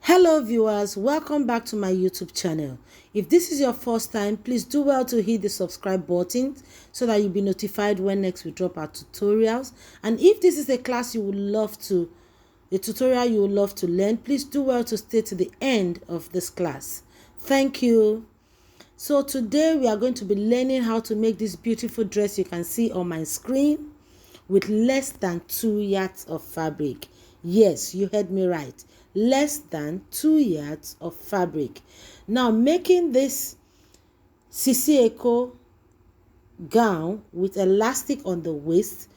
Hello viewers, welcome back to my YouTube channel. If this is your first time, please do well to hit the subscribe button so that you'll be notified when next we drop our tutorials. And if this is a class you would love to, a tutorial you would love to learn, please do well to stay to the end of this class. Thank you. So today we are going to be learning how to make this beautiful dress you can see on my screen with less than 2 yards of fabric. Yes, you heard me right. Less than 2 yards of fabric. Now making this sisi gown with elastic on the waist,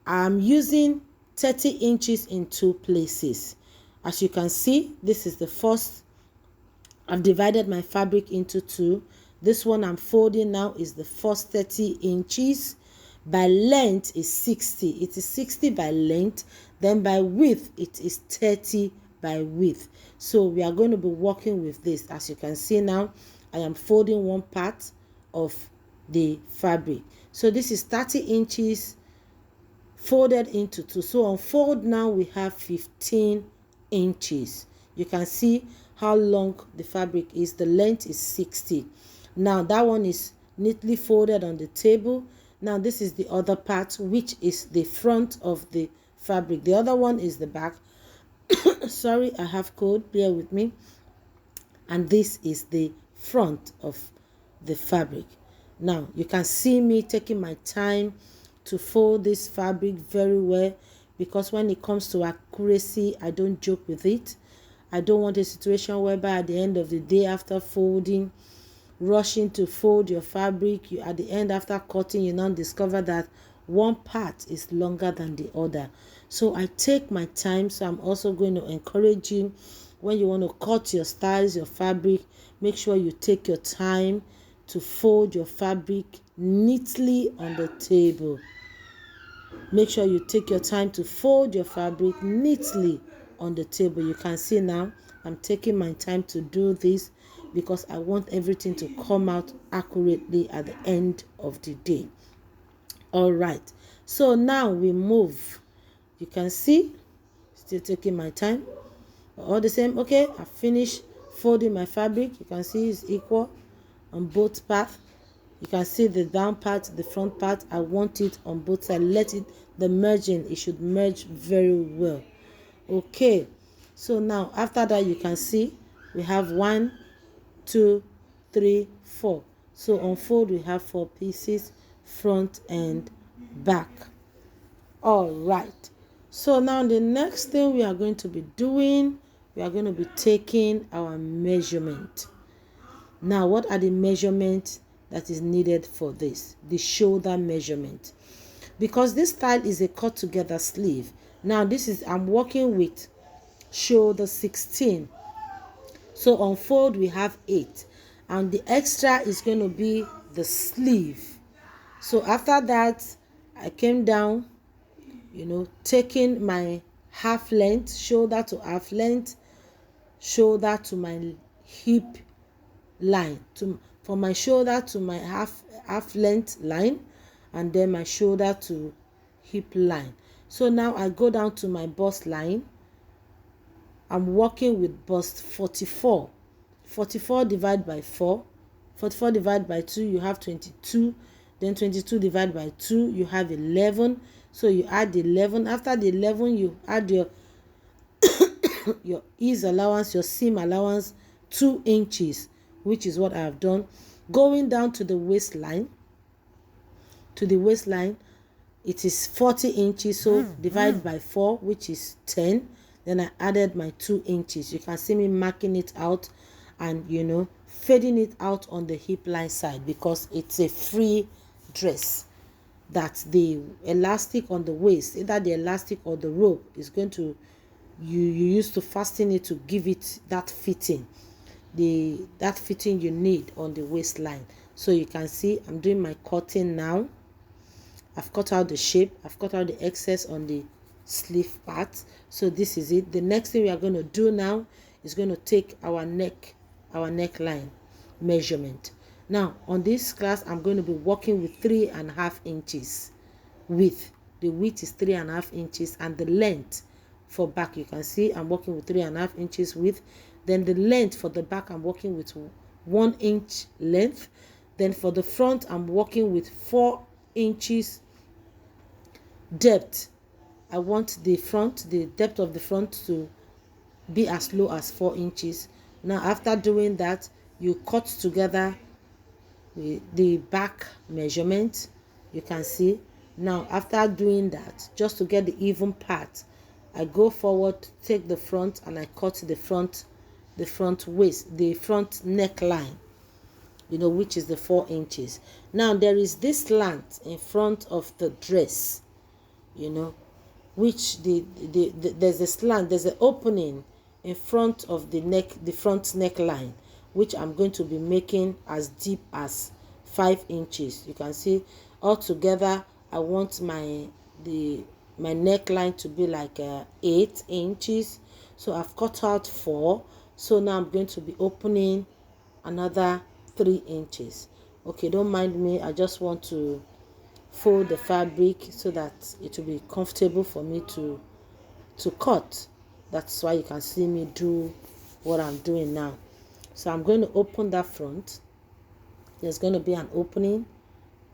I'm using 30 inches in 2 places. As you can see, this is the first. I've divided my fabric into 2. This one I'm folding now is the first 30 inches. By length is 60. It is 60 by length. Then by width it is 30 by width. So we are going to be working with this. As you can see now, I am folding one part of the fabric. So this is 30 inches folded into 2. So on fold now we have 15 inches. You can see how long the fabric is. The length is 60. Now that one is neatly folded on the table. Now this is the other part, which is the front of the fabric. The other one is the back. Sorry, I have cold, bear with me. And this is the front of the fabric. Now you can see me taking my time to fold this fabric very well, because when it comes to accuracy, I don't joke with it. I don't want a situation whereby at the end of the day, after folding, rushing to fold your fabric, you at the end after cutting, you now discover that one part is longer than the other. So I take my time. So I'm also going to encourage you, when you want to cut your styles, your fabric, make sure you take your time to fold your fabric neatly on the table. Make sure you take your time to fold your fabric neatly on the table. You can see now I'm taking my time to do this because I want everything to come out accurately at the end of the day. All right, so now we move. You can see, still taking my time. All the same. Okay, I finished folding my fabric. You can see it's equal on both parts. You can see the down part, the front part. I want it on both sides. Let it, the merging, it should merge very well. Okay, so now after that, you can see we have 1, 2, 3, 4. So on fold we have 4 pieces, front and back. All right, so now the next thing we are going to be doing, we are going to be taking our measurement. Now what are the measurements that is needed for this? The shoulder measurement, because this style is a cut together sleeve. Now this is, I'm working with shoulder 16. So on fold we have 8, and the extra is going to be the sleeve. So after that, I came down, taking my half length, shoulder to half length, shoulder to my hip line, from my shoulder to my half length line, and then my shoulder to hip line. So now I go down to my bust line. I'm working with bust 44. 44 divided by 4. 44 divided by 2, you have 22. Then 22 divided by 2, you have 11. So you add 11. After the 11, you add your your ease allowance, your seam allowance, 2 inches, which is what I have done. Going down to the waistline. To the waistline, it is 40 inches. So divide by 4, which is 10. Then I added my 2 inches. You can see me marking it out and fading it out on the hip line side, because it's a free dress. That the elastic on the waist, either the elastic or the rope, is going to, you use to fasten it to give it that fitting, that fitting you need on the waistline. So you can see I'm doing my cutting now. I've cut out the shape. I've cut out the excess on the sleeve part. So this is it. The next thing we are going to do now is going to take our neckline measurement. Now on this class, I'm going to be working with 3.5 inches width. The width is 3.5 inches, and the length for back. You can see I'm working with 3.5 inches width. Then the length for the back, I'm working with 1 inch length. Then for the front, I'm working with 4 inches depth. I want the depth of the front to be as low as 4 inches. Now after doing that, you cut together the back measurement. You can see now after doing that, just to get the even part, I go forward, take the front, and I cut the front waist, the front neckline, which is the 4 inches. Now there is this slant in front of the dress, which there's a slant, there's an opening in front of the neck, the front neckline, which I'm going to be making as deep as 5 inches. You can see altogether I want my neckline to be like 8 inches. So I've cut out 4. So now I'm going to be opening another 3 inches. Okay, don't mind me, I just want to fold the fabric so that it will be comfortable for me to cut. That's why you can see me do what I'm doing now. So I'm going to open that front. There's going to be an opening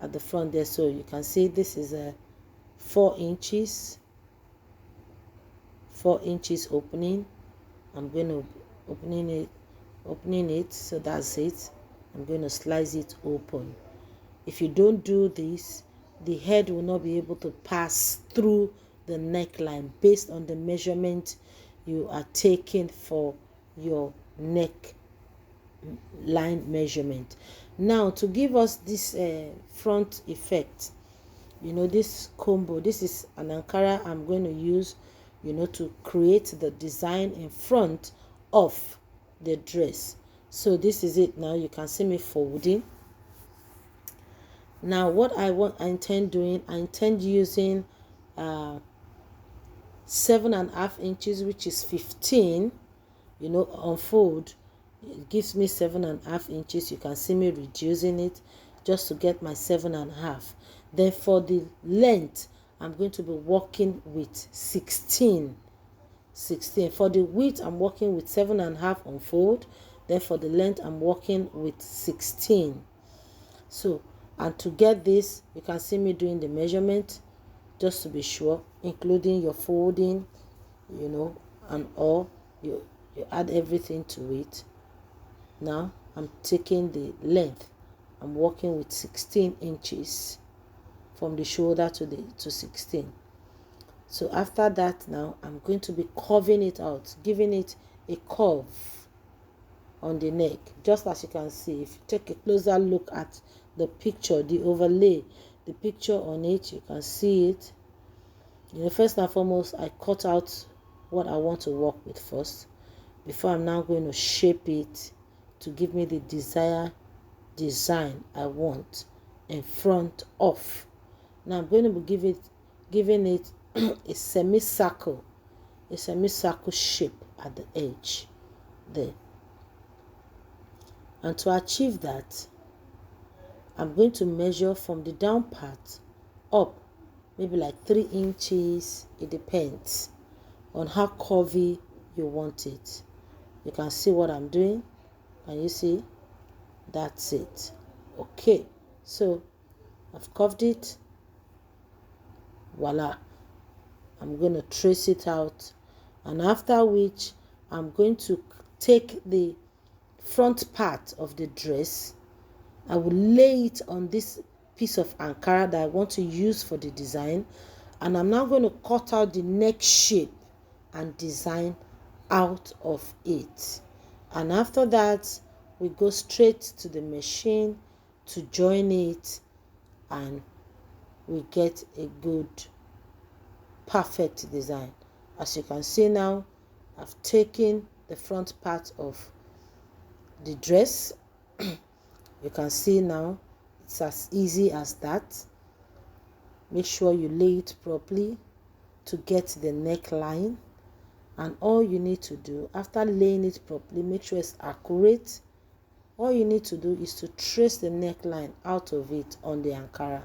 at the front there, so you can see this is a 4 inches opening. I'm going to opening it, so that's it. I'm going to slice it open. If you don't do this, the head will not be able to pass through the neckline based on the measurement you are taking for your neck line measurement. Now to give us this front effect, this combo, this is an Ankara I'm going to use to create the design in front of the dress. So this is it. Now you can see me folding. Now what I intend using 7.5 inches, which is 15, unfold. It gives me 7.5 inches. You can see me reducing it just to get my 7.5. Then for the length, I'm going to be working with 16. For the width, I'm working with 7.5 unfold. Then for the length, I'm working with 16. So, and to get this, you can see me doing the measurement just to be sure, including your folding, and all. You add everything to it. Now I'm taking the length. I'm working with 16 inches from the shoulder to 16. So after that, now I'm going to be curving it out, giving it a curve on the neck, just as you can see. If you take a closer look at the picture, the overlay, the picture on it, you can see it. First and foremost, I cut out what I want to work with first, before I'm now going to shape it to give me the desired design I want in front of. Now I'm going to be giving it a semicircle shape at the edge there. And to achieve that, I'm going to measure from the down part up, maybe like 3 inches. It depends on how curvy you want it. You can see what I'm doing. Can you see? That's it. Okay, so I've curved it. Voila. I'm going to trace it out, and after which I'm going to take the front part of the dress. I will lay it on this piece of Ankara that I want to use for the design, and I'm now going to cut out the neck shape and design out of it. And after that, we go straight to the machine to join it, and we get a good, perfect design. As you can see now, I've taken the front part of the dress. You can see now it's as easy as that. Make sure you lay it properly to get the neckline, and all you need to do after laying it properly, make sure it's accurate. All you need to do is to trace the neckline out of it on the Ankara,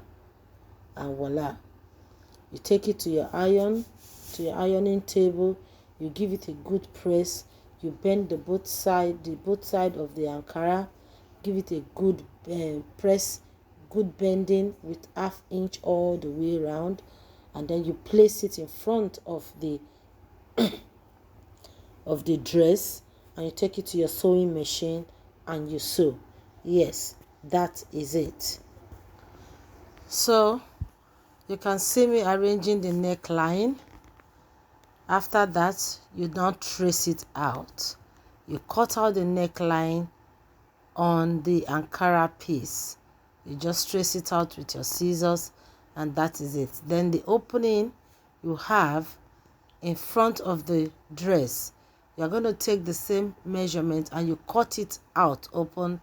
and voila, you take it to your iron to your ironing table, you give it a good press, you bend the both side of the Ankara, give it a good press, good bending with 1/2 inch all the way around, and then you place it in front of the dress, and you take it to your sewing machine and you sew. Yes, that is it. So you can see me arranging the neckline. After that, you now trace it out. You cut out the neckline on the Ankara piece. You just trace it out with your scissors, and that is it. Then the opening you have in front of the dress, you're going to take the same measurement and you cut it out open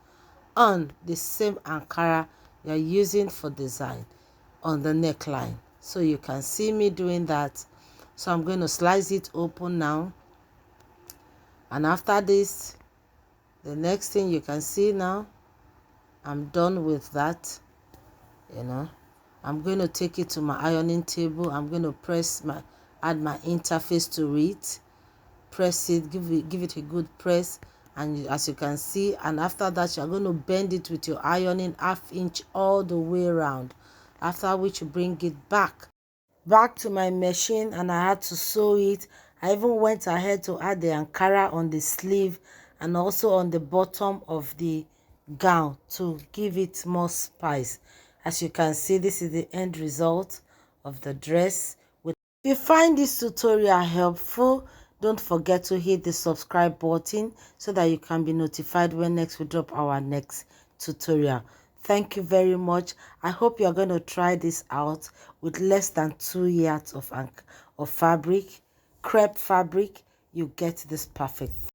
on the same Ankara you're using for design on the neckline. So you can see me doing that. So I'm going to slice it open now, and after this, the next thing you can see now, I'm done with that. I'm going to take it to my ironing table. I'm going to add my interface to it, press it, give it a good press, and as you can see, and after that you're going to bend it with your ironing 1/2 inch all the way around, after which you bring it back to my machine, and I had to sew it. I even went ahead to add the Ankara on the sleeve and also on the bottom of the gown to give it more spice. As you can see, this is the end result of the dress. If you find this tutorial helpful, don't forget to hit the subscribe button so that you can be notified when next we drop our next tutorial. Thank you very much. I hope you're going to try this out with less than 2 yards of fabric, crepe fabric. You get this perfect.